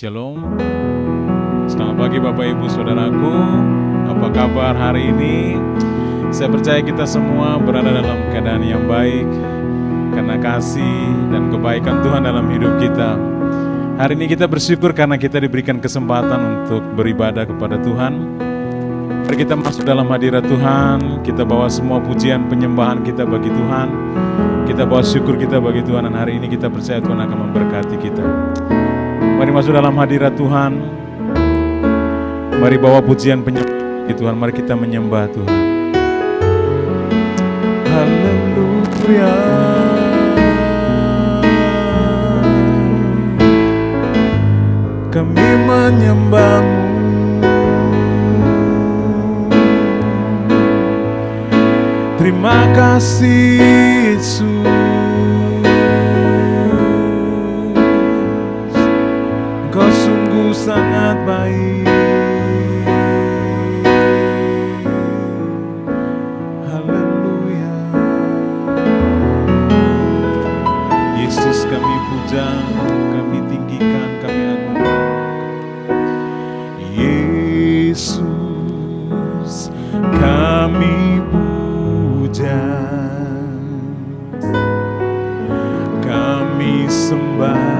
Shalom. Selamat pagi Bapak Ibu Saudaraku. Apa kabar hari ini? Saya percaya kita semua berada dalam keadaan yang baik karena kasih dan kebaikan Tuhan dalam hidup kita. Hari ini kita bersyukur karena kita diberikan kesempatan untuk beribadah kepada Tuhan. Mari kita masuk dalam hadirat Tuhan. Kita bawa semua pujian penyembahan kita bagi Tuhan. Kita bawa syukur kita bagi Tuhan. Dan hari ini kita percaya Tuhan akan memberkati kita. Mari masuk dalam hadirat Tuhan. Mari bawa pujian penyembahan bagi Tuhan. Mari kita menyembah Tuhan. Haleluya. Kami menyembah-Mu. Terima kasih Yesus. Engkau sungguh sangat baik. Haleluya. Yesus kami puja, kami tinggikan, kami agungkan. Yesus kami puja, kami sembah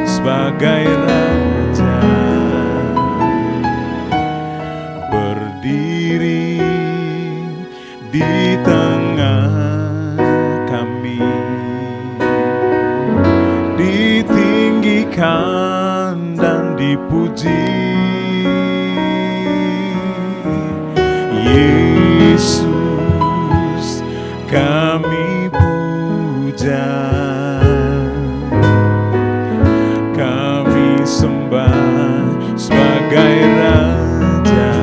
sebagai Raja, berdiri di tengah kami, ditinggikan dan dipuji. Yesus kami puja, kami sembah sebagai Raja,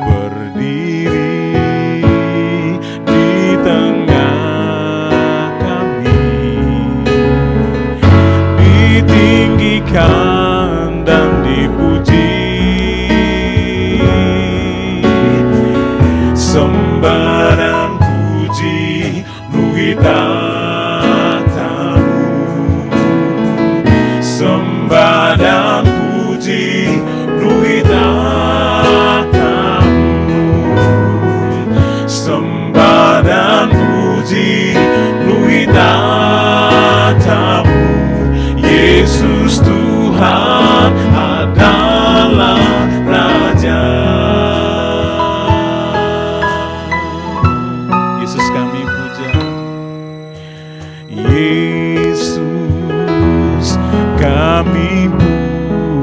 berdiri di tengah kami, ditinggikan dan dipuji. Sembah dan puji bagi tatamu. Sembah dan puji bagi tatamu. Sembah dan puji bagi tatamu. Yesus Tuhan adalah Raja. Yesus kami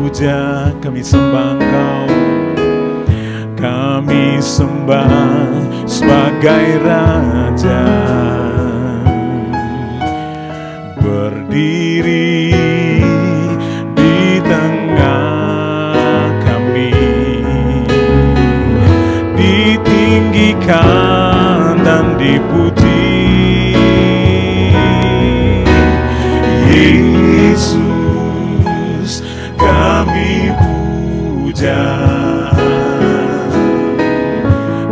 puja, kami sembah Engkau, kami sembah sebagai Raja, berdiri di tengah kami, ditinggikan dan dipuji. Yesus kami puja,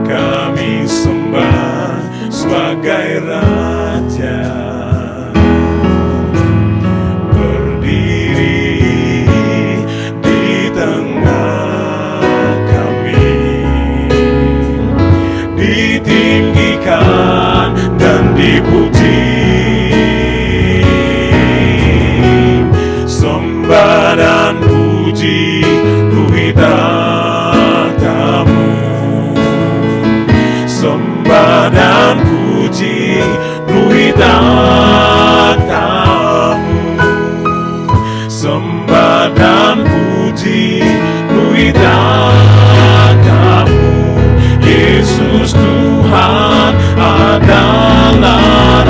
kami sembah sebagai Raja, berdiri di tengah kami, ditinggikan dan dipuji. Sembah dan puji bagi tatamu. Sembah dan puji bagi tatamu. Sembah dan puji bagi tatamu. Yesus Tuhan adalah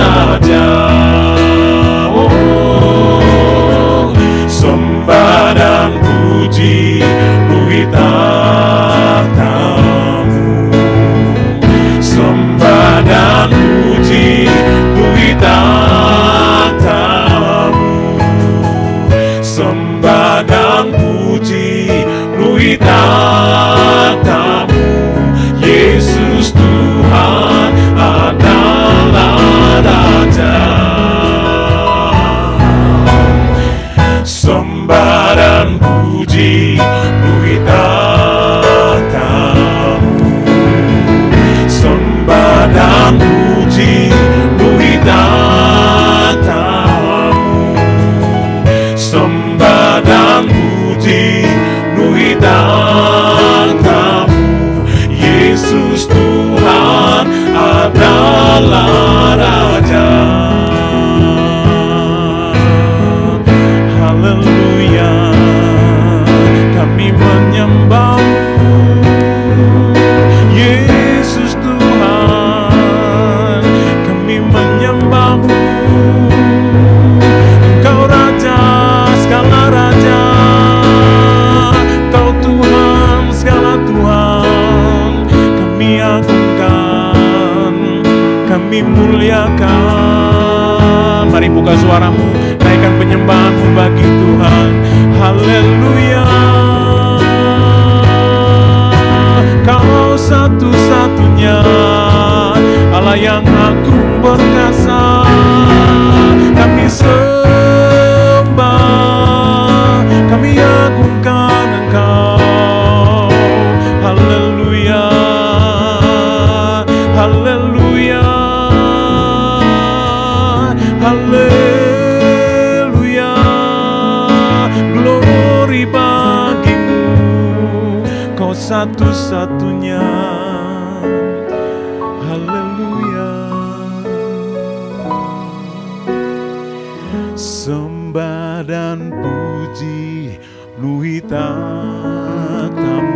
Yesus Tuhan adalah Raja. Haleluya, kami menyembah-Mu. Yesus Tuhan, kami menyembah-Mu. Engkau Raja segala raja, Engkau Tuhan segala Tuhan. Kami agungkan, kami muliakan. Mari buka suaramu, naikkan penyembahanmu bagi Tuhan. Haleluya, Kau satu-satunya Allah yang agung perkasa. Kami sembah, kami agungkan Engkau. Haleluya, haleluya, haleluya. Glory bagimu, Kau satu-satunya. Haleluya. Sembah dan puji penuhi takhta-Mu.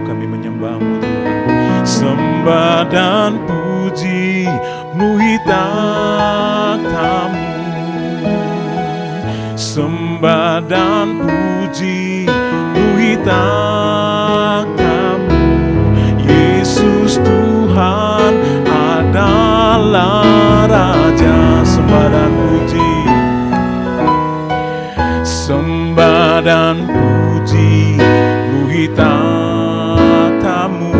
Kami menyembah-Mu Tuhan. Sembah dan puji penuhi takhta-Mu. Sembah dan puji penuhi takhta-Mu. Yesus Tuhan adalah Raja. Sembah dan puji, sembah dan puji penuhi takhta-Mu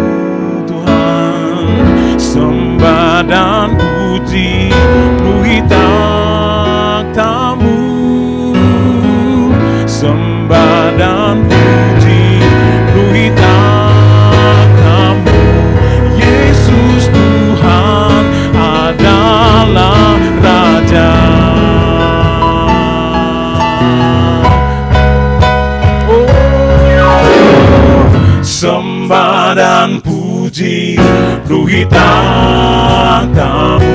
Tuhan. Sembah dan puji penuhi takhta-Mu. Sembah dan puji penuhi takhta-Mu. Yesus Tuhan adalah Raja. Sembah dan puji penuhi takhta-Mu.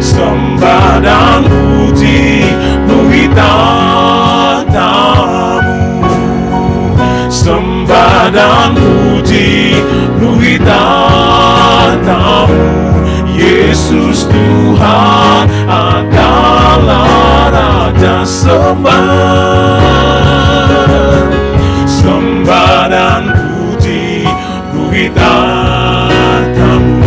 Sembah dan puji penuhi takhta-Mu. Sembah dan puji penuhi takhta-Mu. Yesus Tuhan adalah Raja. Sembah dan puji penuhi takhta-Mu.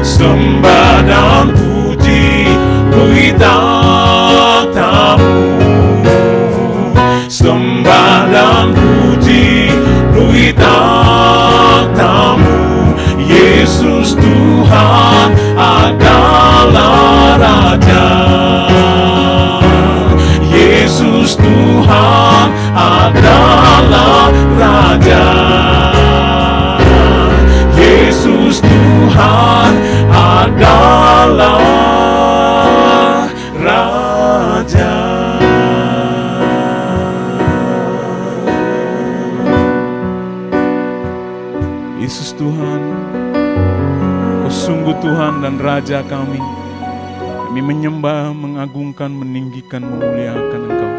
Sembah dan puji penuhi takhta-Mu. Sembah dan puji penuhi takhta-Mu. Yesus Tuhan adalah Raja. Yesus Tuhan adalah Raja. Yesus Tuhan adalah Raja. Yesus Tuhan, Kau sungguh Tuhan dan Raja kami. Kami menyembah, mengagungkan, meninggikan, memuliakan Engkau.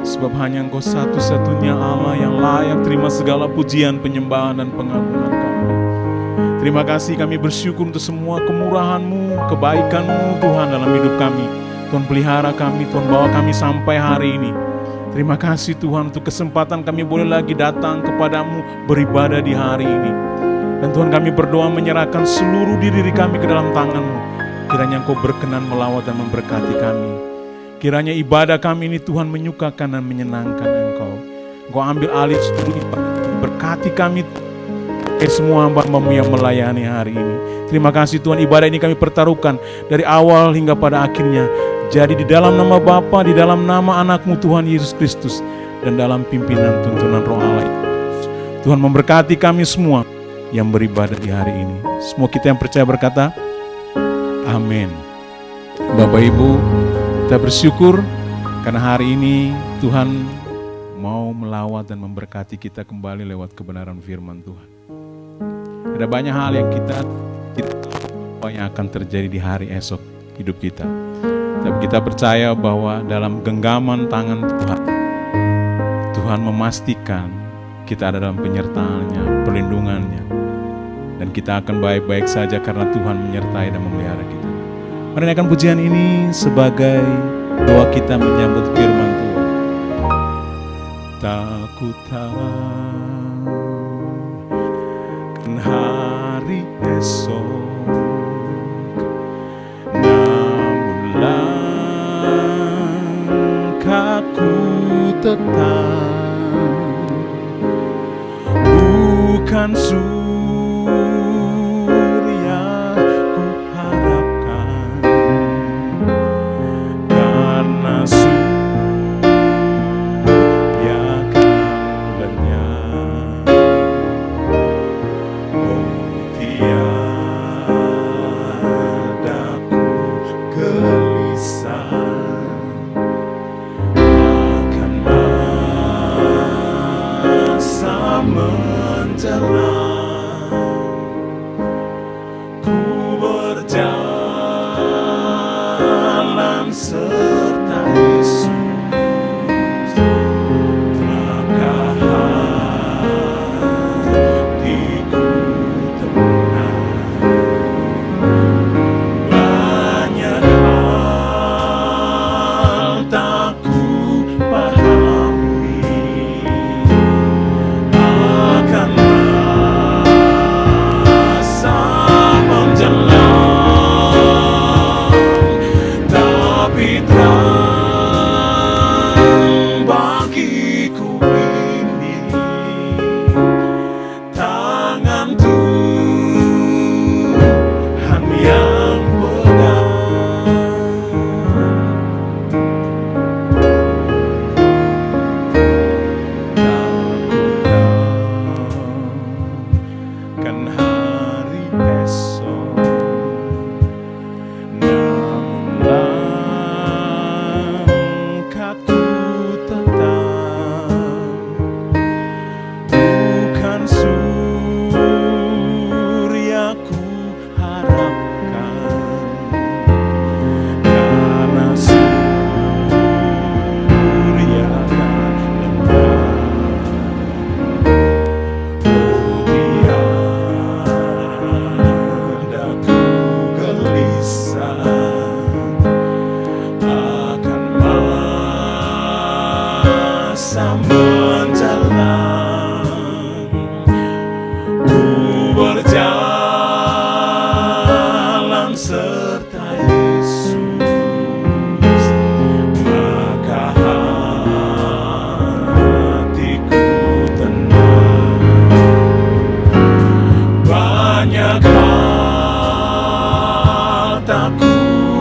Sebab hanya Engkau satu-satunya Allah yang layak terima segala pujian, penyembahan, dan pengagungan kami. Terima kasih, kami bersyukur untuk semua kemurahan-Mu, kebaikan-Mu Tuhan dalam hidup kami. Tuhan pelihara kami, Tuhan bawa kami sampai hari ini. Terima kasih Tuhan untuk kesempatan kami boleh lagi datang kepadamu, beribadah di hari ini. Dan Tuhan kami berdoa menyerahkan seluruh diri kami ke dalam tangan-Mu. Kiranya Engkau berkenan melawat dan memberkati kami. Kiranya ibadah kami ini Tuhan menyukakan dan menyenangkan Engkau. Engkau ambil alih seluruh ibadah. Berkati kami semua hamba-Mu yang melayani hari ini. Terima kasih Tuhan, ibadah ini kami pertaruhkan dari awal hingga pada akhirnya. Jadi di dalam nama Bapa, di dalam nama Anak-Mu Tuhan Yesus Kristus, dan dalam pimpinan tuntunan Roh Allah. Tuhan memberkati kami semua yang beribadah di hari ini. Semua kita yang percaya berkata, amin. Bapak Ibu, kita bersyukur karena hari ini Tuhan mau melawat dan memberkati kita kembali lewat kebenaran firman Tuhan. Ada banyak hal yang kita tidak tahu apa yang akan terjadi di hari esok hidup kita. Tapi kita percaya bahwa dalam genggaman tangan Tuhan, Tuhan memastikan kita ada dalam penyertaannya, perlindungannya. Dan kita akan baik-baik saja karena Tuhan menyertai dan memelihara kita. Mari naikkan pujian ini sebagai doa kita menyambut firman Tuhan. Tak ku tahu kan hari esok, namun langkahku tetap bukan surya ku harapkan, karena surya kan lenyap. Oh tiada ku gelisah akan masa menjelang. Ku berjalan serta Yesus, maka hatiku tenang. Banyak hal tak ku pahami akan masa menjelang, tapi terang bagiku ini tangan Tuhan yang pegang. Kan hari esok, namun langkahku tetap bukan surya ku harapkan, karena surya kan lenyap. Oh tiada ku gelisah akan masa menjelang. Ku berjalan serta Yesus, maka hatiku tenang. Banyak hal tak ku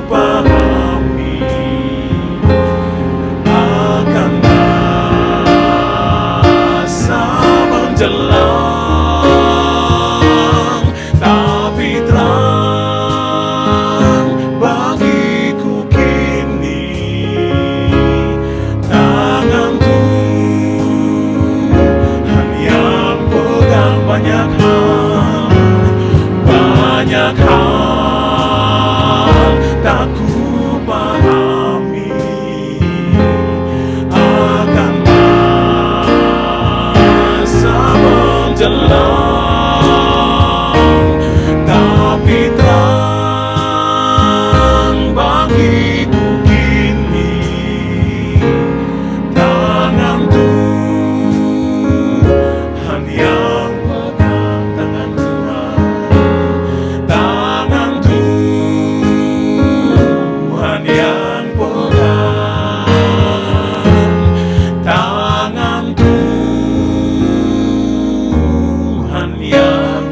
pahami akan masa menjelang, tapi terang bagiku kini tangan Tuhan yang pegang. Banyak hal tak ku pahami akan masa menjelang, tapi terang bagiku kini tangan Tuhan yang pegang. Tangan Tuhan yang pegang. Tangan Tuhan yang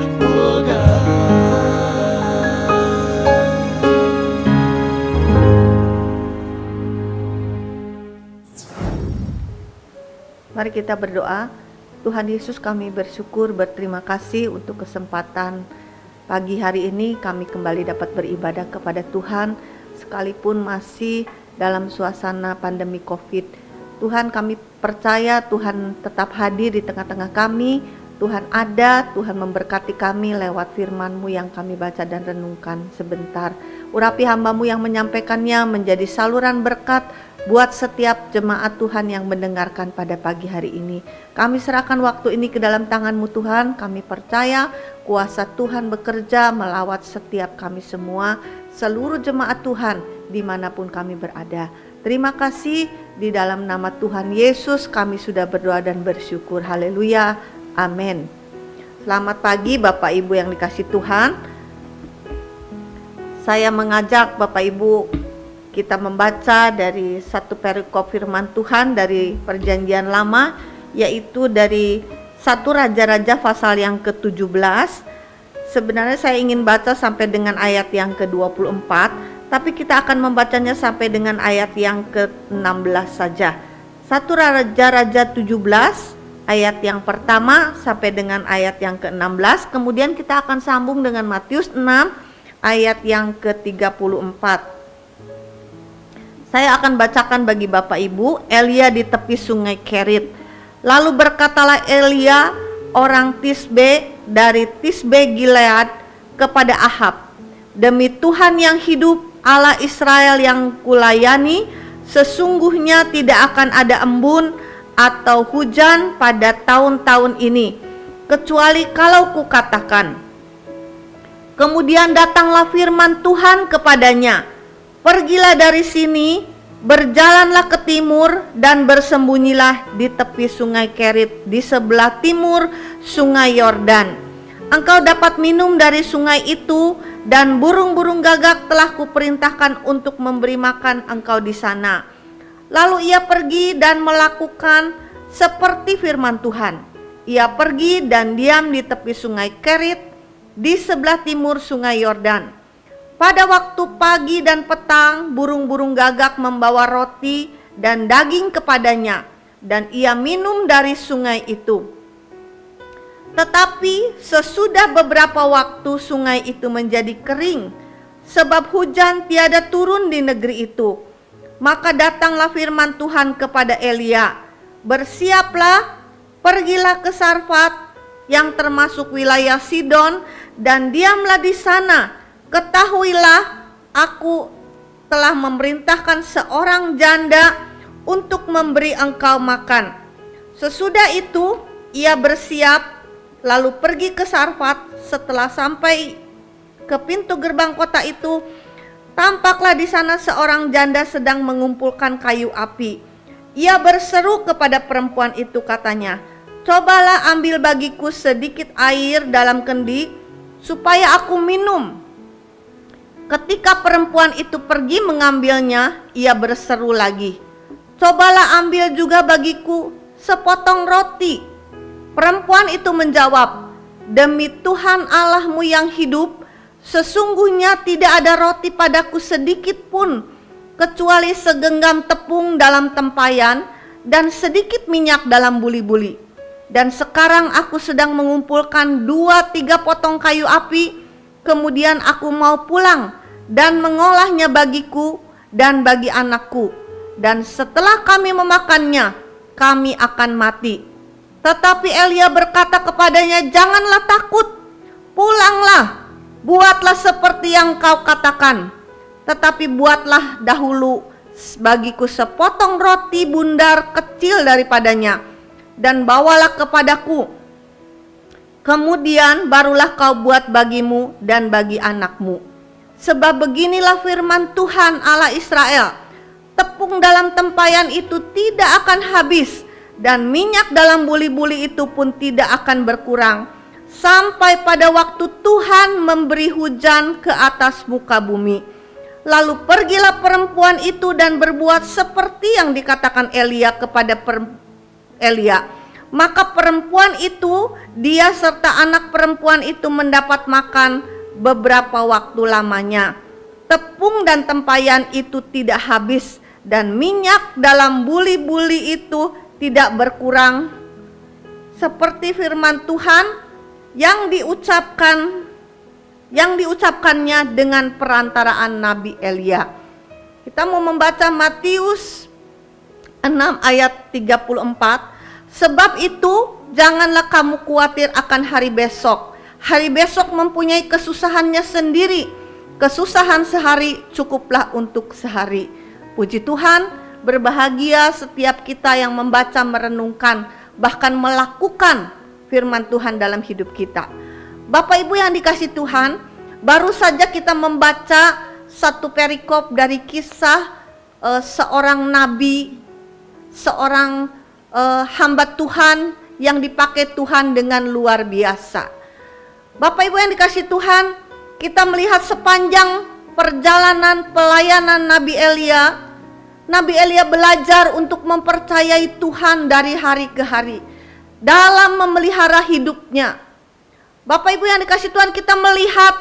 Mari kita berdoa. Tuhan Yesus, kami bersyukur, berterima kasih untuk kesempatan pagi hari ini kami kembali dapat beribadah kepada Tuhan, sekalipun masih dalam suasana pandemi COVID. Tuhan, kami percaya Tuhan tetap hadir di tengah-tengah kami. Tuhan ada, Tuhan memberkati kami lewat firman-Mu yang kami baca dan renungkan sebentar. Urapi hamba-Mu yang menyampaikannya menjadi saluran berkat buat setiap jemaat Tuhan yang mendengarkan pada pagi hari ini. Kami serahkan waktu ini ke dalam tangan-Mu Tuhan. Kami percaya kuasa Tuhan bekerja melawat setiap kami semua, seluruh jemaat Tuhan dimanapun kami berada. Terima kasih, di dalam nama Tuhan Yesus kami sudah berdoa dan bersyukur. Haleluya, amin. Selamat pagi Bapak Ibu yang dikasih Tuhan. Saya mengajak Bapak Ibu kita membaca dari satu perikop firman Tuhan dari Perjanjian Lama, yaitu dari 1 Raja-Raja pasal yang ke-17. Sebenarnya saya ingin baca sampai dengan ayat yang ke-24, tapi kita akan membacanya sampai dengan ayat yang ke-16 saja. 1 Raja-Raja 17 ayat yang pertama sampai dengan ayat yang ke-16. Kemudian kita akan sambung dengan Matius 6 ayat yang ke-34. Saya akan bacakan bagi Bapak Ibu. Elia di tepi sungai Kerit. Lalu berkatalah Elia orang Tisbe dari Tisbe Gilead kepada Ahab, demi Tuhan yang hidup, Allah Israel yang kulayani, sesungguhnya tidak akan ada embun atau hujan pada tahun-tahun ini, kecuali kalau kukatakan. Kemudian datanglah firman Tuhan kepadanya, pergilah dari sini, berjalanlah ke timur dan bersembunyilah di tepi sungai Kerit di sebelah timur sungai Yordan. Engkau dapat minum dari sungai itu, dan burung-burung gagak telah kuperintahkan untuk memberi makan engkau di sana. Lalu ia pergi dan melakukan seperti firman Tuhan. Ia pergi dan diam di tepi sungai Kerit di sebelah timur sungai Yordan. Pada waktu pagi dan petang, burung-burung gagak membawa roti dan daging kepadanya, dan ia minum dari sungai itu. Tetapi sesudah beberapa waktu sungai itu menjadi kering, sebab hujan tiada turun di negeri itu. Maka datanglah firman Tuhan kepada Elia, bersiaplah, pergilah ke Sarfat yang termasuk wilayah Sidon, dan diamlah di sana. Ketahuilah, aku telah memerintahkan seorang janda untuk memberi engkau makan. Sesudah itu ia bersiap, lalu pergi ke Sarfat. Setelah sampai ke pintu gerbang kota itu, tampaklah di sana seorang janda sedang mengumpulkan kayu api. Ia berseru kepada perempuan itu, katanya, cobalah ambil bagiku sedikit air dalam kendi, supaya aku minum. Ketika perempuan itu pergi mengambilnya, ia berseru lagi, cobalah ambil juga bagiku sepotong roti. Perempuan itu menjawab, demi Tuhan Allahmu yang hidup, sesungguhnya tidak ada roti padaku sedikit pun, kecuali segenggam tepung dalam tempayan dan sedikit minyak dalam buli-buli. Dan sekarang aku sedang mengumpulkan 2-3 potong kayu api, kemudian aku mau pulang dan mengolahnya bagiku dan bagi anakku, dan setelah kami memakannya, kami akan mati. Tetapi Elia berkata kepadanya, janganlah takut, pulanglah, buatlah seperti yang kau katakan. Tetapi buatlah dahulu bagiku sepotong roti bundar kecil daripadanya, dan bawalah kepadaku. Kemudian barulah kau buat bagimu dan bagi anakmu. Sebab beginilah firman Tuhan Allah Israel, tepung dalam tempayan itu tidak akan habis, dan minyak dalam buli-buli itu pun tidak akan berkurang, sampai pada waktu Tuhan memberi hujan ke atas muka bumi. Lalu pergilah perempuan itu dan berbuat seperti yang dikatakan Elia kepada Elia. Maka perempuan itu, dia serta anak perempuan itu mendapat makan beberapa waktu lamanya. Tepung dan tempayan itu tidak habis, dan minyak dalam buli-buli itu tidak berkurang, seperti firman Tuhan yang diucapkannya dengan perantaraan Nabi Elia. Kita mau membaca Matius 6 ayat 34, sebab itu janganlah kamu khawatir akan hari besok. Hari besok mempunyai kesusahannya sendiri. Kesusahan sehari cukuplah untuk sehari. Puji Tuhan, berbahagia setiap kita yang membaca, merenungkan, bahkan melakukan firman Tuhan dalam hidup kita. Bapak Ibu yang dikasihi Tuhan, baru saja kita membaca satu perikop dari kisah seorang nabi, seorang hamba Tuhan yang dipakai Tuhan dengan luar biasa. Bapak Ibu yang dikasihi Tuhan, kita melihat sepanjang perjalanan pelayanan Nabi Elia. Nabi Elia belajar untuk mempercayai Tuhan dari hari ke hari dalam memelihara hidupnya. Bapak Ibu yang dikasihi Tuhan, kita melihat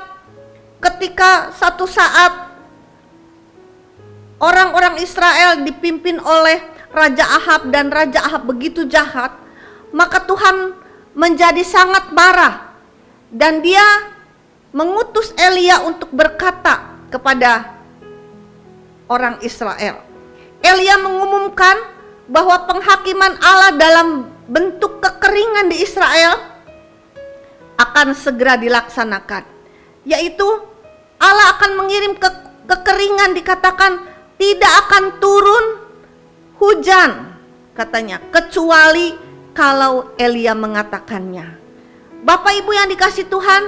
ketika satu saat orang-orang Israel dipimpin oleh Raja Ahab, dan Raja Ahab begitu jahat, maka Tuhan menjadi sangat marah dan dia mengutus Elia untuk berkata kepada orang Israel. Elia mengumumkan bahwa penghakiman Allah dalam bentuk kekeringan di Israel akan segera dilaksanakan, yaitu Allah akan mengirim kekeringan, dikatakan tidak akan turun hujan katanya, kecuali kalau Elia mengatakannya. Bapak Ibu yang dikasihi Tuhan,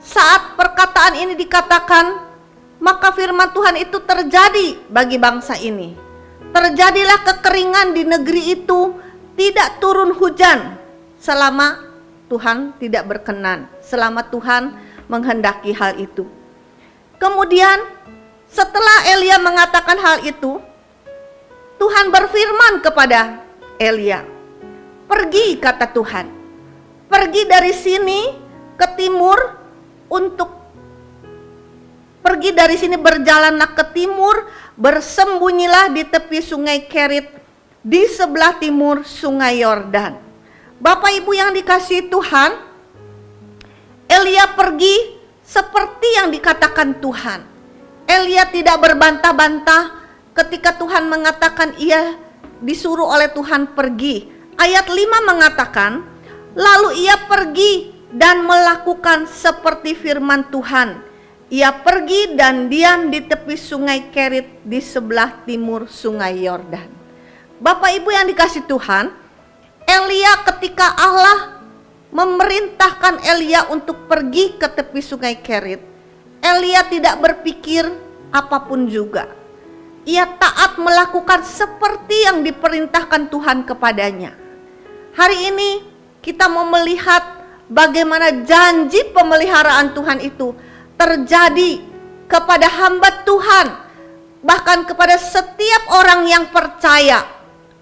saat perkataan ini dikatakan, maka firman Tuhan itu terjadi bagi bangsa ini. Terjadilah kekeringan di negeri itu, tidak turun hujan selama Tuhan tidak berkenan, selama Tuhan menghendaki hal itu. Kemudian setelah Elia mengatakan hal itu, Tuhan berfirman kepada Elia, "Pergi," kata Tuhan, "pergi dari sini ke timur pergi dari sini, berjalanlah ke timur, bersembunyilah di tepi sungai Kerit di sebelah timur sungai Yordan." Bapak Ibu yang dikasihi Tuhan, Elia pergi seperti yang dikatakan Tuhan. Elia tidak berbantah-bantah ketika Tuhan mengatakan ia disuruh oleh Tuhan pergi. Ayat 5 mengatakan, lalu ia pergi dan melakukan seperti firman Tuhan. Ia pergi dan diam di tepi sungai Kerit di sebelah timur sungai Yordan. Bapak Ibu yang dikasihi Tuhan, Elia ketika Allah memerintahkan Elia untuk pergi ke tepi sungai Kerit, Elia tidak berpikir apapun juga. Ia taat melakukan seperti yang diperintahkan Tuhan kepadanya. Hari ini kita mau melihat bagaimana janji pemeliharaan Tuhan itu terjadi kepada hamba Tuhan, bahkan kepada setiap orang yang percaya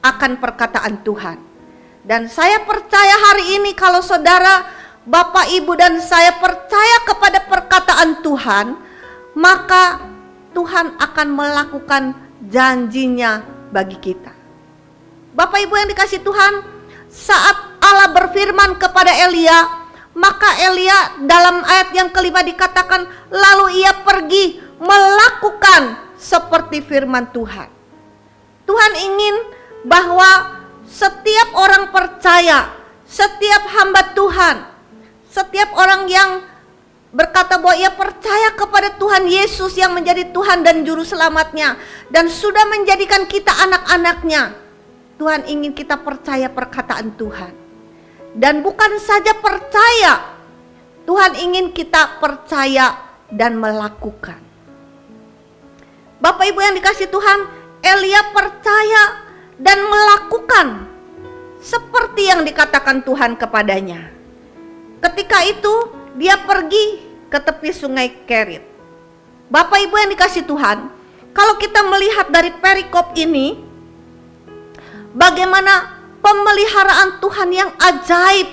akan perkataan Tuhan. Dan saya percaya hari ini kalau saudara, Bapak, Ibu dan saya percaya kepada perkataan Tuhan, maka Tuhan akan melakukan janjinya bagi kita. Bapak Ibu yang dikasihi Tuhan, saat Allah berfirman kepada Elia, maka Elia dalam ayat yang kelima dikatakan, lalu ia pergi melakukan seperti firman Tuhan. Tuhan ingin bahwa setiap orang percaya, setiap hamba Tuhan, setiap orang yang berkata bahwa ia percaya kepada Tuhan Yesus yang menjadi Tuhan dan Juru Selamatnya, dan sudah menjadikan kita anak-anaknya, Tuhan ingin kita percaya perkataan Tuhan. Dan bukan saja percaya, Tuhan ingin kita percaya dan melakukan. Bapak Ibu yang dikasihi Tuhan, Elia percaya dan melakukan seperti yang dikatakan Tuhan kepadanya. Ketika itu dia pergi ke tepi sungai Kerit. Bapak Ibu yang dikasihi Tuhan, kalau kita melihat dari perikop ini, bagaimana pemeliharaan Tuhan yang ajaib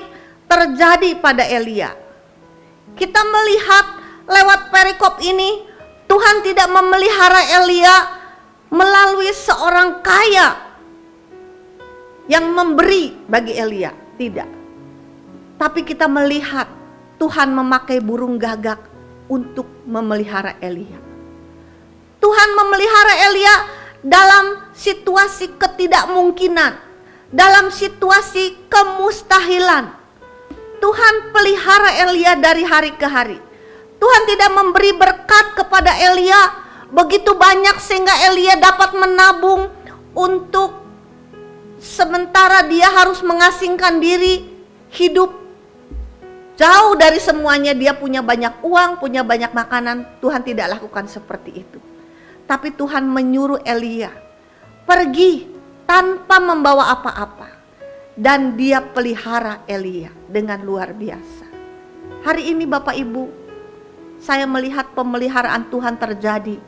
terjadi pada Elia. Kita melihat lewat perikop ini, Tuhan tidak memelihara Elia melalui seorang kaya yang memberi bagi Elia, tidak. Tapi kita melihat Tuhan memakai burung gagak untuk memelihara Elia. Tuhan memelihara Elia dalam situasi ketidakmungkinan, dalam situasi kemustahilan. Tuhan pelihara Elia dari hari ke hari. Tuhan tidak memberi berkat kepada Elia begitu banyak sehingga Elia dapat menabung untuk sementara dia harus mengasingkan diri, hidup jauh dari semuanya. Dia punya banyak uang, punya banyak makanan. Tuhan tidak lakukan seperti itu. Tapi Tuhan menyuruh Elia pergi tanpa membawa apa-apa. Dan dia pelihara Elia dengan luar biasa. Hari ini Bapak Ibu, saya melihat pemeliharaan Tuhan terjadi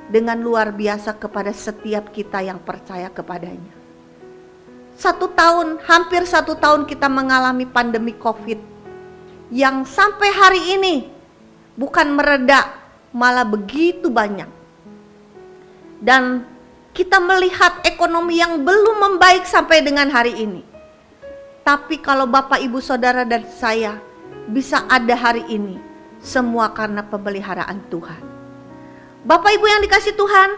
dengan luar biasa kepada setiap kita yang percaya kepadanya. 1 tahun, hampir 1 tahun kita mengalami pandemi COVID yang sampai hari ini bukan mereda, malah begitu banyak. Dan kita melihat ekonomi yang belum membaik sampai dengan hari ini. Tapi kalau Bapak, Ibu, Saudara dan saya bisa ada hari ini, semua karena pemeliharaan Tuhan. Bapak Ibu yang dikasih Tuhan,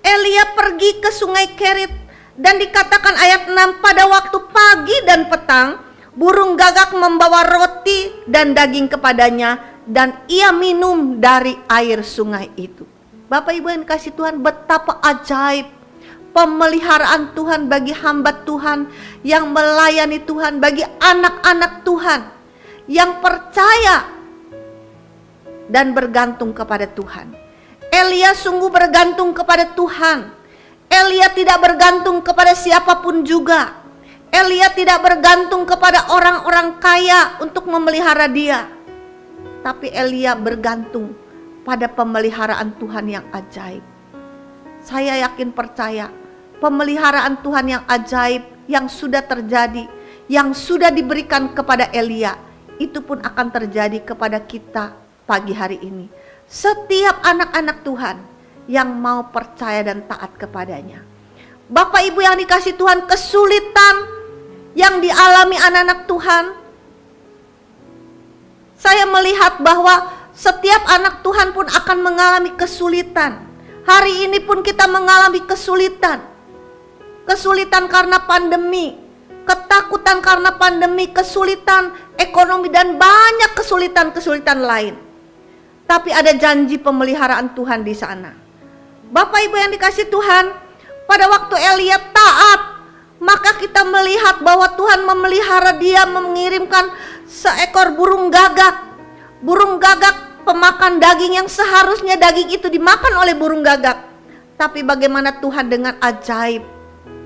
Elia pergi ke sungai Kerit dan dikatakan ayat 6, pada waktu pagi dan petang burung gagak membawa roti dan daging kepadanya dan ia minum dari air sungai itu. Bapak Ibu yang dikasih Tuhan, betapa ajaib pemeliharaan Tuhan bagi hamba Tuhan yang melayani Tuhan, bagi anak-anak Tuhan yang percaya dan bergantung kepada Tuhan. Elia sungguh bergantung kepada Tuhan. Elia tidak bergantung kepada siapapun juga. Elia tidak bergantung kepada orang-orang kaya untuk memelihara dia. Tapi Elia bergantung pada pemeliharaan Tuhan yang ajaib. Saya yakin percaya pemeliharaan Tuhan yang ajaib yang sudah terjadi, yang sudah diberikan kepada Elia, itu pun akan terjadi kepada kita pagi hari ini. Setiap anak-anak Tuhan yang mau percaya dan taat kepadanya. Bapak Ibu yang dikasih Tuhan, kesulitan yang dialami anak-anak Tuhan, saya melihat bahwa setiap anak Tuhan pun akan mengalami kesulitan. Hari ini pun kita mengalami kesulitan. Kesulitan karena pandemi, ketakutan karena pandemi, kesulitan ekonomi dan banyak kesulitan-kesulitan lain. Tapi ada janji pemeliharaan Tuhan di sana. Bapak Ibu yang dikasih Tuhan, pada waktu Elia taat, maka kita melihat bahwa Tuhan memelihara dia, mengirimkan seekor burung gagak. Burung gagak pemakan daging yang seharusnya daging itu dimakan oleh burung gagak. Tapi bagaimana Tuhan dengan ajaib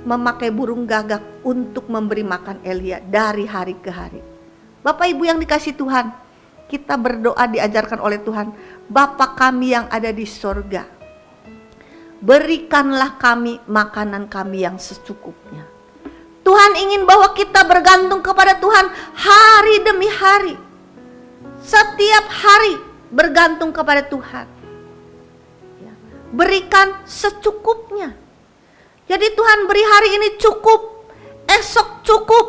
memakai burung gagak untuk memberi makan Elia dari hari ke hari. Bapak Ibu yang dikasih Tuhan, kita berdoa diajarkan oleh Tuhan, Bapa kami yang ada di sorga, berikanlah kami makanan kami yang secukupnya. Tuhan ingin bahwa kita bergantung kepada Tuhan hari demi hari. Setiap hari bergantung kepada Tuhan. Berikan secukupnya. Jadi Tuhan beri hari ini cukup, esok cukup,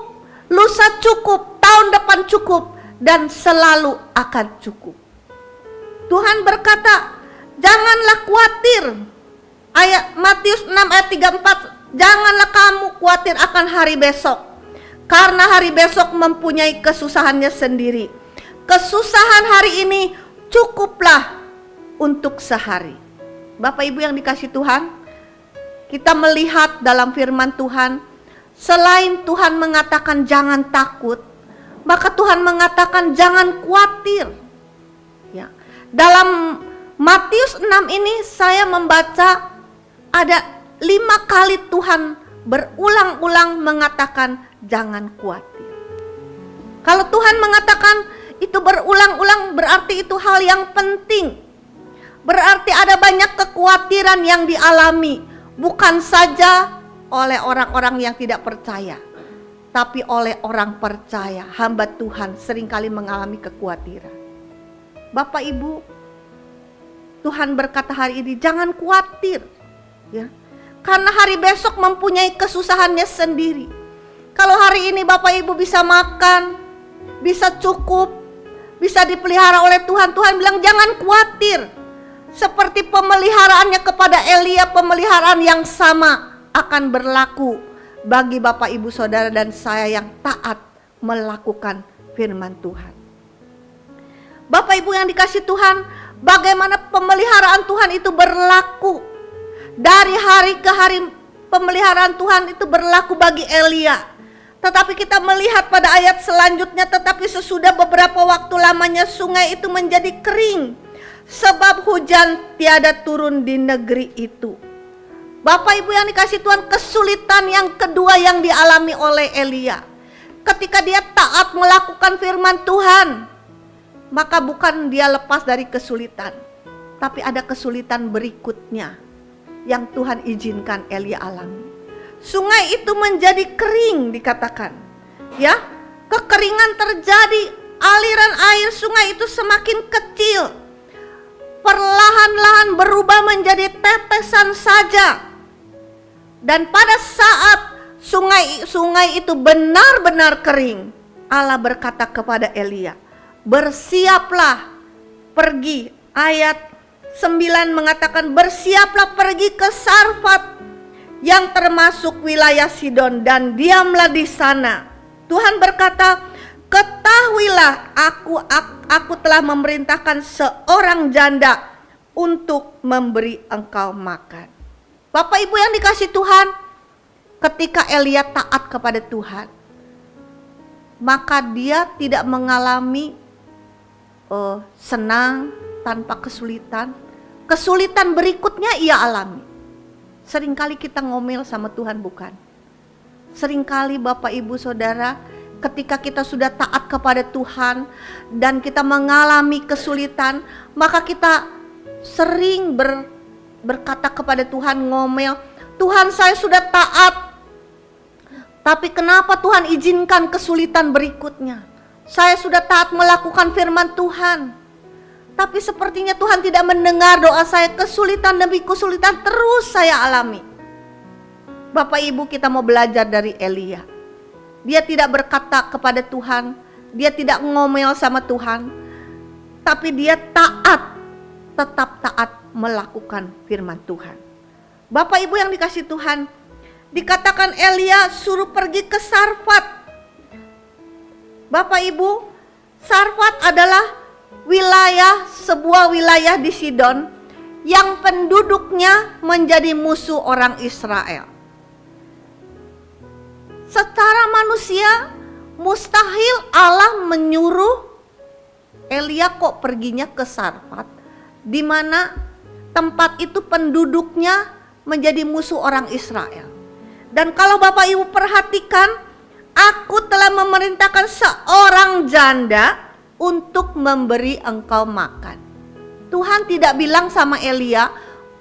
lusa cukup, tahun depan cukup, dan selalu akan cukup. Tuhan berkata, janganlah khawatir. Ayat Matius 6 ayat 34, janganlah kamu khawatir akan hari besok, karena hari besok mempunyai kesusahannya sendiri. Kesusahan hari ini cukuplah untuk sehari. Bapak Ibu yang dikasih Tuhan, kita melihat dalam firman Tuhan, selain Tuhan mengatakan jangan takut, maka Tuhan mengatakan jangan khawatir. Ya. Dalam Matius 6 ini saya membaca ada 5 kali Tuhan berulang-ulang mengatakan jangan khawatir. Kalau Tuhan mengatakan itu berulang-ulang berarti itu hal yang penting. Berarti ada banyak kekhawatiran yang dialami, bukan saja oleh orang-orang yang tidak percaya, tapi oleh orang percaya, hamba Tuhan seringkali mengalami kekhawatiran. Bapak Ibu, Tuhan berkata hari ini jangan khawatir, ya, karena hari besok mempunyai kesusahannya sendiri. Kalau hari ini Bapak Ibu bisa makan, bisa cukup, bisa dipelihara oleh Tuhan, Tuhan bilang jangan khawatir. Seperti pemeliharaannya kepada Elia, pemeliharaan yang sama akan berlaku bagi Bapak Ibu Saudara dan saya yang taat melakukan firman Tuhan. Bapak Ibu yang dikasih Tuhan, bagaimana pemeliharaan Tuhan itu berlaku. Dari hari ke hari pemeliharaan Tuhan itu berlaku bagi Elia. Tetapi kita melihat pada ayat selanjutnya, tetapi sesudah beberapa waktu lamanya sungai itu menjadi kering, sebab hujan tiada turun di negeri itu. Bapak Ibu yang dikasih Tuhan, kesulitan yang kedua yang dialami oleh Elia. Ketika dia taat melakukan firman Tuhan, maka bukan dia lepas dari kesulitan, tapi ada kesulitan berikutnya yang Tuhan izinkan Elia alami. Sungai itu menjadi kering dikatakan. Ya, kekeringan terjadi, aliran air sungai itu semakin kecil. Perlahan-lahan berubah menjadi tetesan saja. Dan pada saat sungai itu benar-benar kering, Allah berkata kepada Elia, bersiaplah pergi. Ayat 9 mengatakan, bersiaplah pergi ke Sarfat yang termasuk wilayah Sidon dan diamlah di sana. Tuhan berkata, ketahuilah aku telah memerintahkan seorang janda untuk memberi engkau makan. Bapak Ibu yang dikasih Tuhan, ketika Elia taat kepada Tuhan, maka dia tidak mengalami senang tanpa kesulitan. Kesulitan berikutnya ia alami. Seringkali kita ngomel sama Tuhan, bukan? Seringkali Bapak Ibu Saudara, ketika kita sudah taat kepada Tuhan dan kita mengalami kesulitan, maka kita sering berkata kepada Tuhan, ngomel, Tuhan saya sudah taat, tapi kenapa Tuhan izinkan kesulitan berikutnya? Saya sudah taat melakukan firman Tuhan, tapi sepertinya Tuhan tidak mendengar doa saya. Kesulitan demi kesulitan terus saya alami. Bapak Ibu, kita mau belajar dari Elia. Dia tidak berkata kepada Tuhan, dia tidak ngomel sama Tuhan, tapi dia taat, tetap taat melakukan firman Tuhan. Bapak Ibu yang dikasih Tuhan, dikatakan Elia suruh pergi ke Sarfat. Bapak Ibu, Sarfat adalah sebuah wilayah di Sidon yang penduduknya menjadi musuh orang Israel. Secara manusia mustahil Allah menyuruh Elia kok perginya ke Sarfat, di mana tempat itu penduduknya menjadi musuh orang Israel. Dan kalau Bapak Ibu perhatikan, aku telah memerintahkan seorang janda untuk memberi engkau makan. Tuhan tidak bilang sama Elia,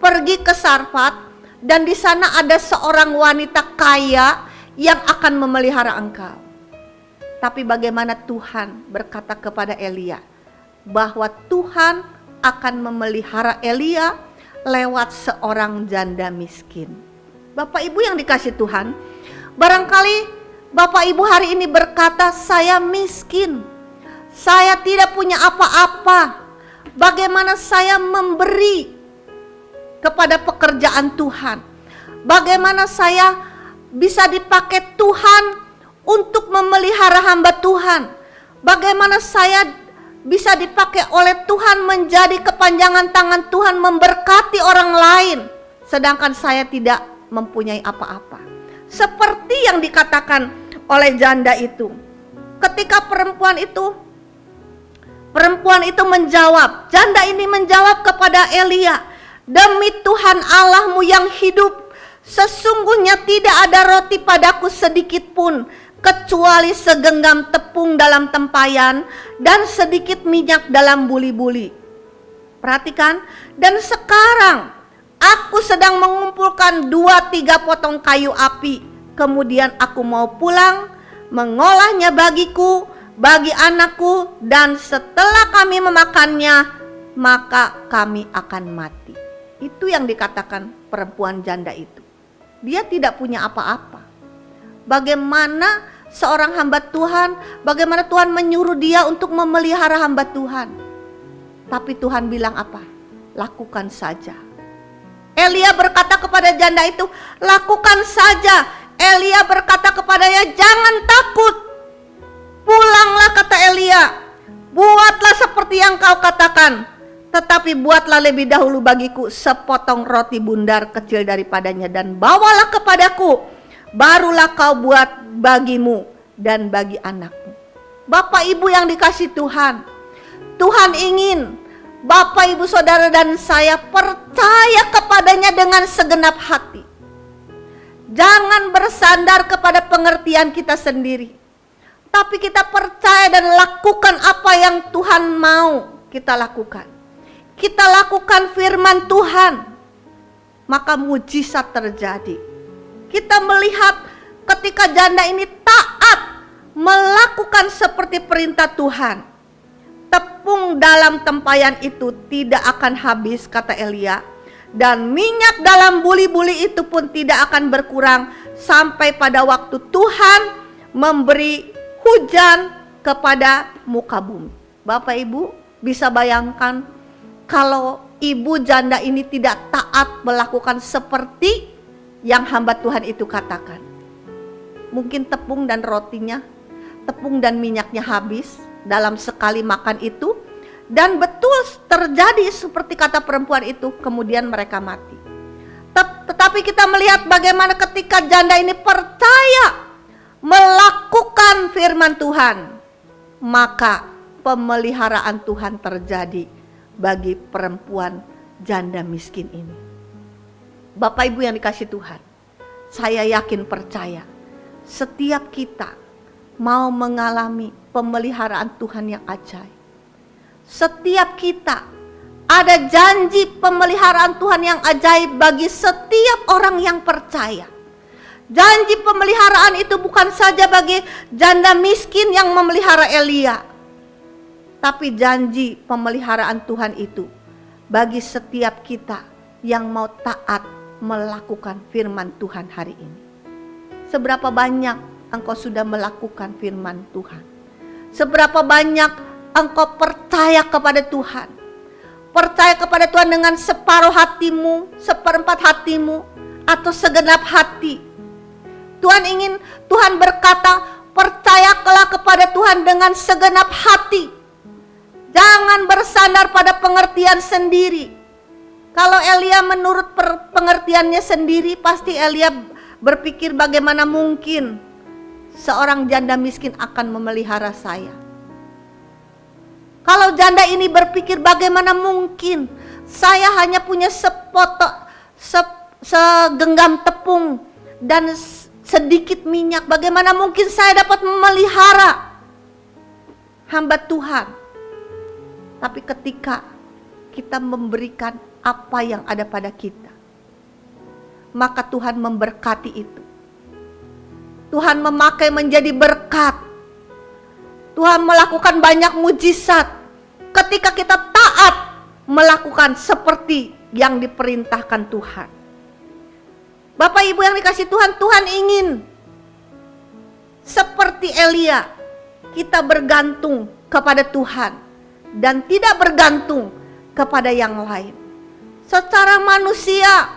pergi ke Sarfat dan di sana ada seorang wanita kaya yang akan memelihara engkau. Tapi bagaimana Tuhan berkata kepada Elia, bahwa Tuhan akan memelihara Elia lewat seorang janda miskin. Bapak Ibu yang dikasih Tuhan, barangkali Bapak Ibu hari ini berkata, saya miskin, saya tidak punya apa-apa. Bagaimana saya memberi kepada pekerjaan Tuhan? Bagaimana saya bisa dipakai Tuhan untuk memelihara hamba Tuhan? Bagaimana saya bisa dipakai oleh Tuhan menjadi kepanjangan tangan Tuhan memberkati orang lain, sedangkan saya tidak mempunyai apa-apa? Seperti yang dikatakan oleh janda itu. Ketika perempuan itu menjawab, janda ini menjawab kepada Elia, demi Tuhan Allahmu yang hidup, sesungguhnya tidak ada roti padaku sedikit pun, kecuali segenggam tepung dalam tempayan dan sedikit minyak dalam buli-buli. Perhatikan, dan sekarang aku sedang mengumpulkan 2-3 potong kayu api, kemudian aku mau pulang, mengolahnya bagiku, bagi anakku, dan setelah kami memakannya, maka kami akan mati. Itu yang dikatakan perempuan janda itu. Dia tidak punya apa-apa. Bagaimana seorang hamba Tuhan, bagaimana Tuhan menyuruh dia untuk memelihara hamba Tuhan. Tapi Tuhan bilang apa? lakukan saja. Elia berkata kepada janda itu, lakukan saja. Elia berkata kepadanya, jangan takut. Pulanglah, kata Elia, buatlah seperti yang kau katakan, tetapi buatlah lebih dahulu bagiku sepotong roti bundar kecil daripadanya dan bawalah kepadaku, barulah kau buat bagimu dan bagi anakmu. Bapak Ibu yang dikasihi Tuhan, Tuhan ingin Bapak Ibu Saudara dan saya percaya kepadanya dengan segenap hati. Jangan bersandar kepada pengertian kita sendiri, tapi kita percaya dan lakukan apa yang Tuhan mau kita lakukan. Kita lakukan firman Tuhan, maka mujizat terjadi. Kita melihat ketika janda ini taat melakukan seperti perintah Tuhan, tepung dalam tempayan itu tidak akan habis, kata Elia, dan minyak dalam buli-buli itu pun tidak akan berkurang sampai pada waktu Tuhan memberi hujan kepada muka bumi. Bapak Ibu bisa bayangkan kalau ibu janda ini tidak taat melakukan seperti yang hamba Tuhan itu katakan. Mungkin tepung dan rotinya, tepung dan minyaknya habis dalam sekali makan itu, dan betul terjadi seperti kata perempuan itu, kemudian mereka mati. Tetapi kita melihat bagaimana ketika janda ini percaya melakukan firman Tuhan, maka pemeliharaan Tuhan terjadi bagi perempuan janda miskin ini. Bapak Ibu yang dikasihi Tuhan, saya yakin percaya setiap kita mau mengalami pemeliharaan Tuhan yang ajaib. Setiap kita ada janji pemeliharaan Tuhan yang ajaib bagi setiap orang yang percaya. Janji pemeliharaan itu bukan saja bagi janda miskin yang memelihara Elia, tapi janji pemeliharaan Tuhan itu bagi setiap kita yang mau taat melakukan firman Tuhan hari ini. Seberapa banyak engkau sudah melakukan firman Tuhan? Seberapa banyak engkau percaya kepada Tuhan? Percaya kepada Tuhan dengan separuh hatimu, seperempat hatimu, atau segenap hati? Tuhan berkata, percayalah kepada Tuhan dengan segenap hati. Jangan bersandar pada pengertian sendiri. Kalau Elia menurut pengertiannya sendiri, pasti Elia berpikir bagaimana mungkin seorang janda miskin akan memelihara saya. Kalau janda ini berpikir bagaimana mungkin saya hanya punya segenggam tepung dan sedikit minyak, bagaimana mungkin saya dapat memelihara hamba Tuhan. Tapi ketika kita memberikan apa yang ada pada kita, maka Tuhan memberkati itu. Tuhan memakai menjadi berkat. Tuhan melakukan banyak mujizat ketika kita taat melakukan seperti yang diperintahkan Tuhan. Bapak Ibu yang dikasihi Tuhan, Tuhan ingin seperti Elia, kita bergantung kepada Tuhan dan tidak bergantung kepada yang lain. Secara manusia,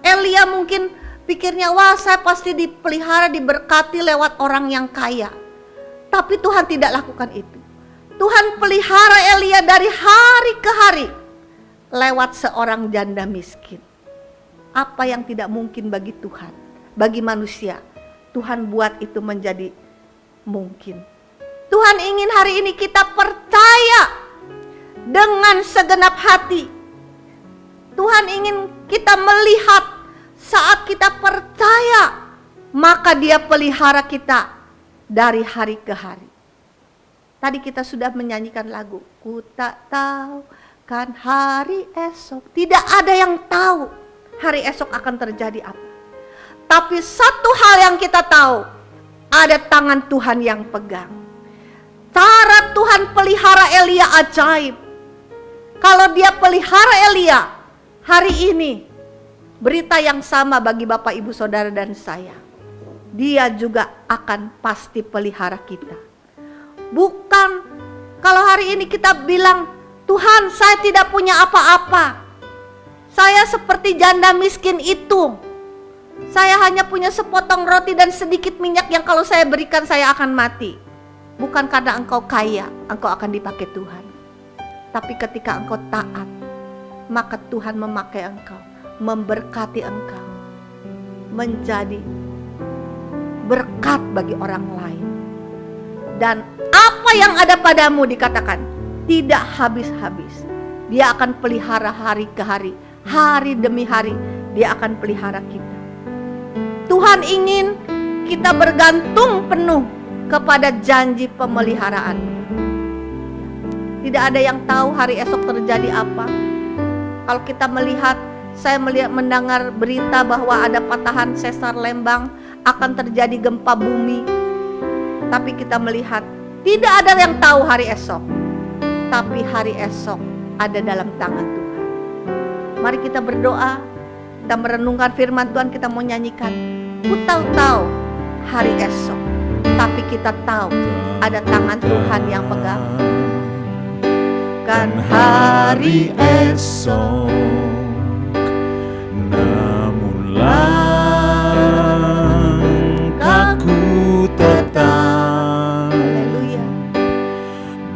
Elia mungkin pikirnya, wah saya pasti dipelihara, diberkati lewat orang yang kaya. Tapi Tuhan tidak lakukan itu. Tuhan pelihara Elia dari hari ke hari lewat seorang janda miskin. Apa yang tidak mungkin bagi Tuhan, bagi manusia, Tuhan buat itu menjadi mungkin. Tuhan ingin hari ini kita percaya dengan segenap hati. Tuhan ingin kita melihat saat kita percaya, maka Dia pelihara kita dari hari ke hari. Tadi kita sudah menyanyikan lagu, ku tak tahu kan hari esok. Tidak ada yang tahu hari esok akan terjadi apa. Tapi satu hal yang kita tahu, ada tangan Tuhan yang pegang. Cara Tuhan pelihara Elia ajaib. Kalau Dia pelihara Elia hari ini, berita yang sama bagi Bapak Ibu Saudara dan saya. Dia juga akan pasti pelihara kita. Bukan kalau hari ini kita bilang, Tuhan, saya tidak punya apa-apa. Saya seperti janda miskin itu. Saya hanya punya sepotong roti dan sedikit minyak yang kalau saya berikan saya akan mati. Bukan karena engkau kaya, engkau akan dipakai Tuhan. Tapi ketika engkau taat, maka Tuhan memakai engkau, memberkati engkau, menjadi berkat bagi orang lain. Dan apa yang ada padamu dikatakan tidak habis-habis. Dia akan pelihara hari ke hari, hari demi hari dia akan pelihara kita. Tuhan ingin kita bergantung penuh kepada janji pemeliharaan. Tidak ada yang tahu hari esok terjadi apa. Kalau kita melihat, saya mendengar berita bahwa ada patahan sesar Lembang, akan terjadi gempa bumi. Tapi kita melihat tidak ada yang tahu hari esok. Tapi hari esok ada dalam tangan Tuhan. Mari kita berdoa, kita merenungkan firman Tuhan, kita mau nyanyikan. Ku tahu hari esok, tapi kita tahu ada tangan Tuhan yang pegang. Kan hari esok, namun langkahku tetap, haleluya,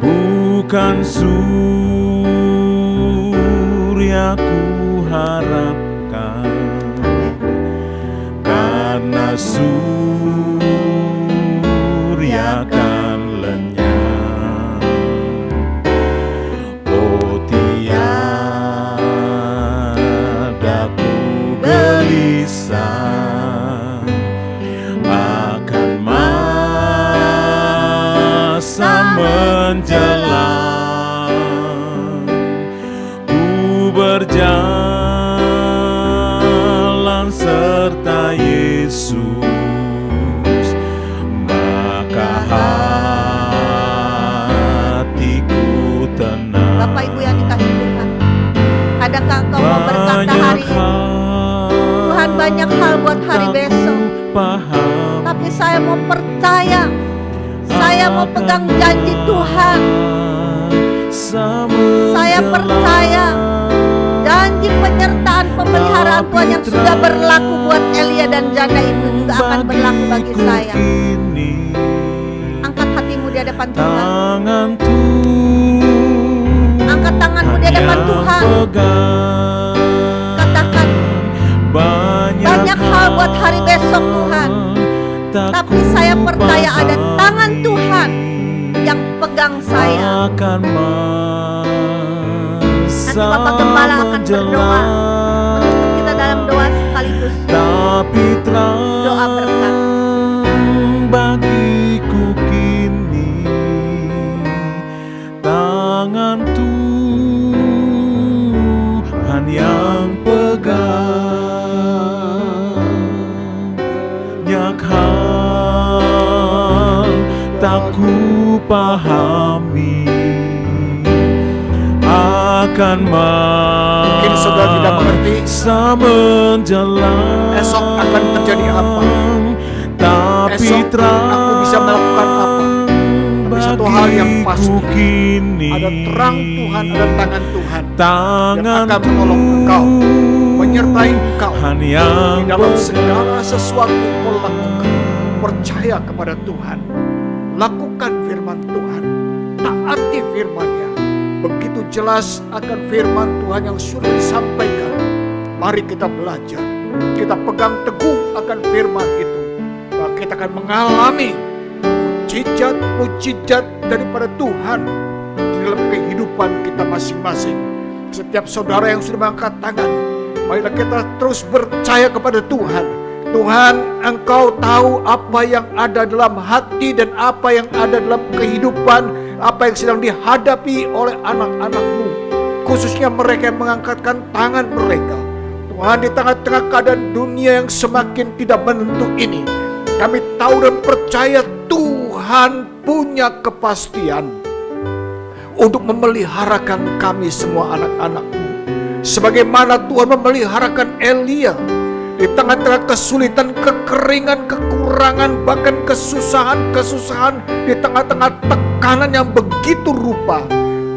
bukan surya ku harapkan, karena surya kan lenyap. Oh, tiada ku gelisah akan masa menjelang. Ku berjalan serta Yesus, maka hatiku tenang. Bapak Ibu yang dikasihi Tuhan, adakah engkau mau berkata hari ini, Tuhan banyak hal buat hari besok, tapi saya mau percaya, saya mau pegang janji Tuhan. Saya percaya janji penyertaan pemeliharaan Tuhan yang sudah berlaku buat Elia dan janda itu juga akan berlaku bagi saya. Angkat hatimu di hadapan Tuhan. Angkat tanganmu di hadapan Tuhan. Katakan, banyak hal buat hari besok Tuhan, tapi saya percaya ada tangan Tuhan yang pegang saya. Nanti Bapak Gembala akan berdoa, menutup kita dalam doa sekaligus doa berkat. Bagiku kini tangan Tuhan yang pegang. Banyak hal tak ku pahami akan Mungkin saudara tidak mengerti menjelang esok akan terjadi apa. Tapi Esok aku bisa melakukan apa. Tapi satu hal yang pasti, ada terang Tuhan, ada tangan Tuhan yang akan menolong engkau, menyertai engkau di dalam segala sesuatu yang kau lakukan. Percaya kepada Tuhan, lakukan firman Tuhan, taati firman-Nya. Begitu jelas akan firman Tuhan yang sudah disampaikan. Mari kita belajar, kita pegang teguh akan firman itu, maka kita akan mengalami mujizat daripada Tuhan di dalam kehidupan kita masing-masing. Setiap saudara yang sudah mengangkat tangan, marilah kita terus percaya kepada Tuhan. Tuhan, Engkau tahu apa yang ada dalam hati dan apa yang ada dalam kehidupan, apa yang sedang dihadapi oleh anak-anak-Mu, khususnya mereka yang mengangkatkan tangan mereka. Tuhan, di tengah-tengah keadaan dunia yang semakin tidak menentu ini, kami tahu dan percaya Tuhan punya kepastian untuk memeliharakan kami semua anak-anak-Mu. Sebagaimana Tuhan memeliharakan Elia di tengah-tengah kesulitan, kekeringan, kekurangan, bahkan kesusahan, di tengah-tengah tekanan yang begitu rupa.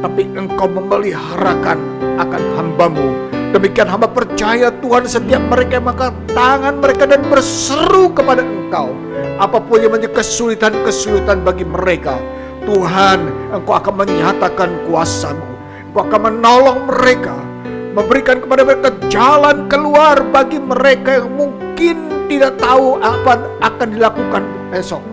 tapi Engkau memeliharakan akan hamba-Mu. Demikian hamba percaya Tuhan, setiap mereka yang mengangkat tangan mereka dan berseru kepada Engkau, apapun yang menjadi kesulitan-kesulitan bagi mereka, Tuhan, Engkau akan menyatakan kuasa-Mu. Engkau akan menolong mereka, memberikan kepada mereka jalan keluar bagi mereka yang mungkin tidak tahu apa akan dilakukan esok,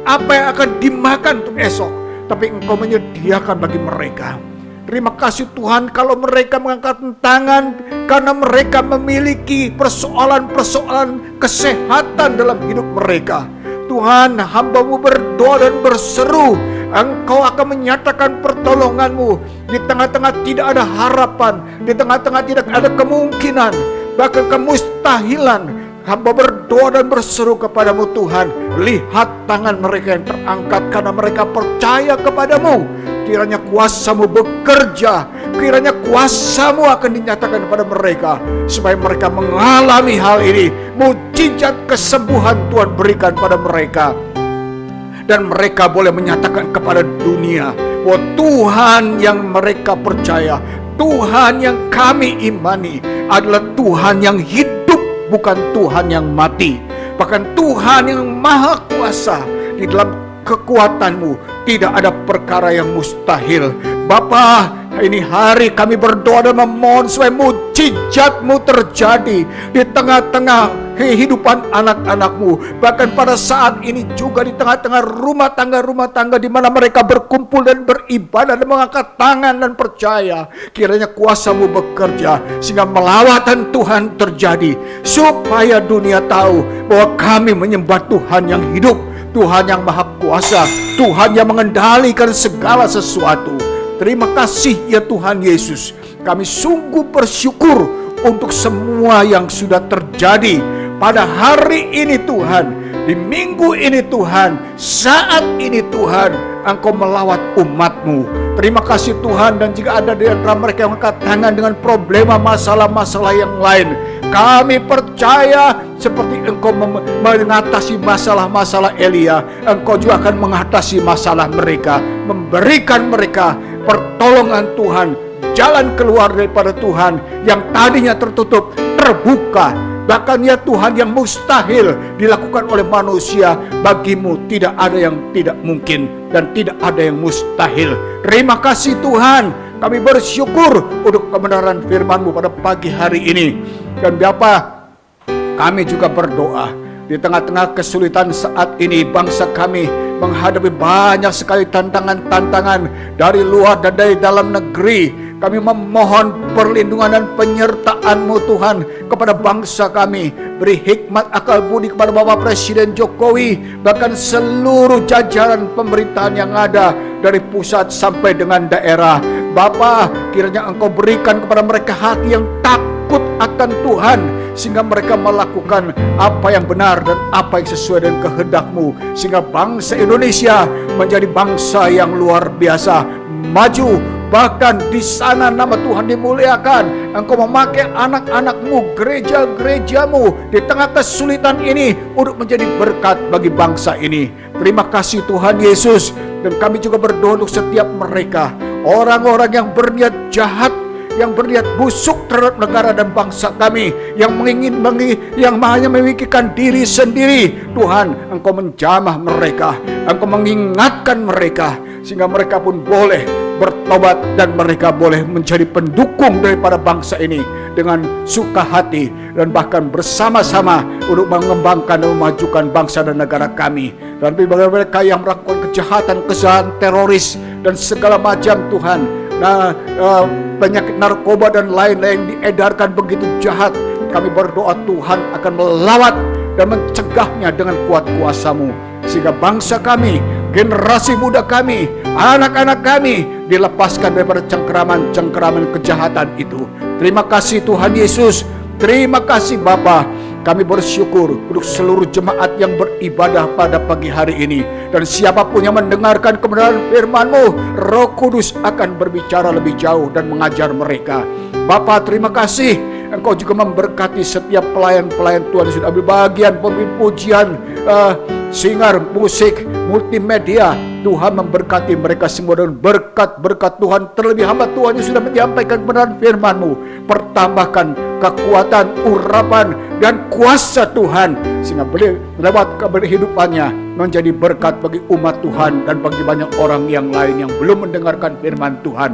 apa yang akan dimakan untuk esok, tapi Engkau menyediakan bagi mereka. Terima kasih Tuhan, kalau mereka mengangkat tangan karena mereka memiliki persoalan-persoalan kesehatan dalam hidup mereka. Tuhan, hamba-Mu berdoa dan berseru, Engkau akan menyatakan pertolongan-Mu di tengah-tengah tidak ada harapan, di tengah-tengah tidak ada kemungkinan, bahkan kemustahilan. Hamba berdoa dan berseru kepadamu Tuhan, lihat tangan mereka yang terangkat karena mereka percaya kepadamu. Kiranya kuasa-Mu bekerja, kiranya kuasa-Mu akan dinyatakan kepada mereka, supaya mereka mengalami hal ini. Mujizat kesembuhan Tuhan berikan pada mereka, dan mereka boleh menyatakan kepada dunia bahwa Tuhan yang mereka percaya, Tuhan yang kami imani adalah Tuhan yang hidup, bukan Tuhan yang mati. Bahkan Tuhan yang maha kuasa, di dalam kekuatan-Mu tidak ada perkara yang mustahil. Bapa, ini hari kami berdoa dan memohon supaya mujizat-Mu terjadi di tengah-tengah kehidupan anak-anak-Mu. Bahkan pada saat ini juga di tengah-tengah rumah tangga di mana mereka berkumpul dan beribadah dan mengangkat tangan dan percaya, kiranya kuasa-Mu bekerja sehingga melawatan Tuhan terjadi, supaya dunia tahu bahwa kami menyembah Tuhan yang hidup, Tuhan yang maha kuasa, Tuhan yang mengendalikan segala sesuatu. Terima kasih ya Tuhan Yesus. Kami sungguh bersyukur untuk semua yang sudah terjadi pada hari ini Tuhan, di minggu ini Tuhan, saat ini Tuhan, Engkau melawat umat-Mu. Terima kasih Tuhan, dan jika ada di antara mereka yang angkat tangan dengan problema masalah-masalah yang lain, kami percaya seperti Engkau mengatasi masalah-masalah Elia, Engkau juga akan mengatasi masalah mereka, memberikan mereka pertolongan Tuhan, jalan keluar daripada Tuhan yang tadinya tertutup, terbuka. Bahkan ya Tuhan, yang mustahil dilakukan oleh manusia, bagi-Mu tidak ada yang tidak mungkin dan tidak ada yang mustahil. Terima kasih Tuhan, kami bersyukur untuk kebenaran firman-Mu pada pagi hari ini. Dan Bapa, kami juga berdoa di tengah-tengah kesulitan saat ini, bangsa kami menghadapi banyak sekali tantangan-tantangan dari luar dan dari dalam negeri. Kami memohon perlindungan dan penyertaan-Mu Tuhan kepada bangsa kami. Beri hikmat akal budi kepada Bapak Presiden Jokowi, bahkan seluruh jajaran pemerintahan yang ada dari pusat sampai dengan daerah. Bapa, kiranya Engkau berikan kepada mereka hati yang takut akan Tuhan, sehingga mereka melakukan apa yang benar dan apa yang sesuai dengan kehendak-Mu, sehingga bangsa Indonesia menjadi bangsa yang luar biasa, maju. Bahkan di sana nama Tuhan dimuliakan. Engkau memakai anak-anak-Mu, gereja-gereja-Mu di tengah kesulitan ini untuk menjadi berkat bagi bangsa ini. Terima kasih Tuhan Yesus. Dan kami juga berdoa untuk setiap mereka, orang-orang yang berniat jahat, yang berniat busuk terhadap negara dan bangsa kami, yang hanya memikirkan diri sendiri. Tuhan, Engkau menjamah mereka, Engkau mengingatkan mereka, sehingga mereka pun boleh bertobat dan mereka boleh menjadi pendukung daripada bangsa ini dengan suka hati, dan bahkan bersama-sama untuk mengembangkan dan memajukan bangsa dan negara kami. Dan bagi mereka yang melakukan kejahatan teroris dan segala macam Tuhan, penyakit narkoba dan lain-lain diedarkan begitu jahat, kami berdoa Tuhan akan melawat dan mencegahnya dengan kuat kuasa-Mu, sehingga bangsa kami, generasi muda kami, anak-anak kami dilepaskan daripada cengkeraman-cengkeraman kejahatan itu. Terima kasih Tuhan Yesus. Terima kasih Bapa. Kami bersyukur untuk seluruh jemaat yang beribadah pada pagi hari ini. Dan siapapun yang mendengarkan kebenaran firman-Mu, Roh Kudus akan berbicara lebih jauh dan mengajar mereka. Bapa, terima kasih. Engkau juga memberkati setiap pelayan-pelayan Tuhan yang sudah ambil bagian pemberi pujian singer, musik, multimedia. Tuhan memberkati mereka semua dengan berkat-berkat Tuhan. Terlebih hamba Tuhan yang sudah menyampaikan kebenaran firman-Mu, pertambahkan kekuatan, urapan, dan kuasa Tuhan, sehingga boleh lewat kehidupannya menjadi berkat bagi umat Tuhan dan bagi banyak orang yang lain yang belum mendengarkan firman Tuhan.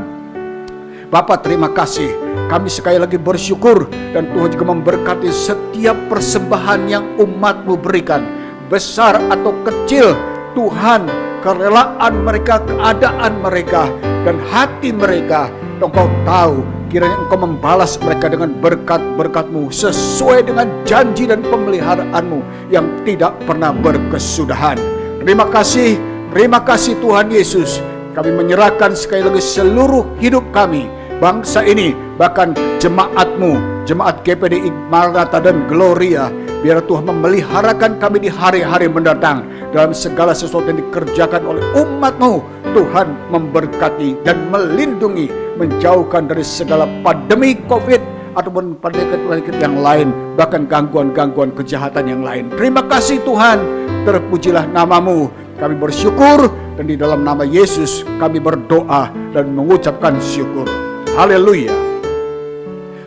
Bapa, terima kasih. Kami sekali lagi bersyukur, dan Tuhan juga memberkati setiap persembahan yang umat-Mu berikan, besar atau kecil. Tuhan, kerelaan mereka, keadaan mereka, dan hati mereka, Engkau tahu. Kiranya Engkau membalas mereka dengan berkat-berkat-Mu sesuai dengan janji dan pemeliharaanmu yang tidak pernah berkesudahan. Terima kasih Tuhan Yesus. Kami menyerahkan sekali lagi seluruh hidup kami, bangsa ini, bahkan jemaat-Mu, jemaat GPDI Maranatha dan Gloria. Biar Tuhan memeliharakan kami di hari-hari mendatang dalam segala sesuatu yang dikerjakan oleh umat-Mu. Tuhan memberkati dan melindungi, menjauhkan dari segala pandemi COVID ataupun penyakit-penyakit yang lain, bahkan gangguan-gangguan kejahatan yang lain. Terima kasih Tuhan, terpujilah nama-Mu. Kami bersyukur, dan di dalam nama Yesus kami berdoa dan mengucapkan syukur. Haleluya.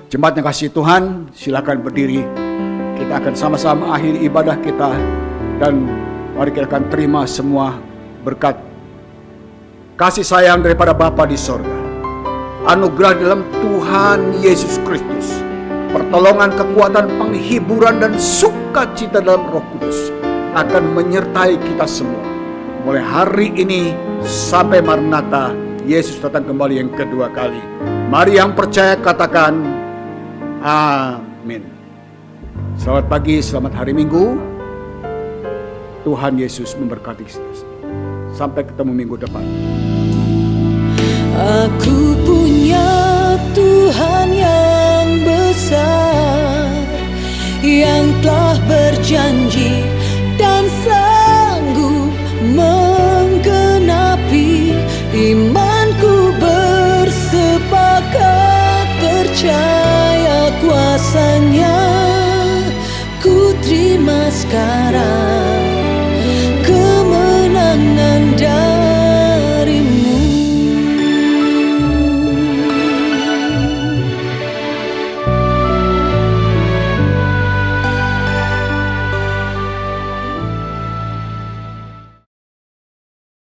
Jemaat yang kasih Tuhan, silakan berdiri. Kita akan sama-sama akhiri ibadah kita, dan mari kita akan terima semua berkat kasih sayang daripada Bapa di sorga, anugerah dalam Tuhan Yesus Kristus, pertolongan, kekuatan, penghiburan, dan sukacita dalam Roh Kudus akan menyertai kita semua mulai hari ini sampai Maranatha, Yesus datang kembali yang kedua kali. Mari yang percaya katakan amin. Selamat pagi, selamat hari Minggu. Tuhan Yesus memberkati kita. Sampai ketemu minggu depan. Aku punya Tuhan yang besar, yang telah berjanji dan sanggup menggenapi. Imanku bersepakat percaya kuasa-Nya, ku terima sekarang.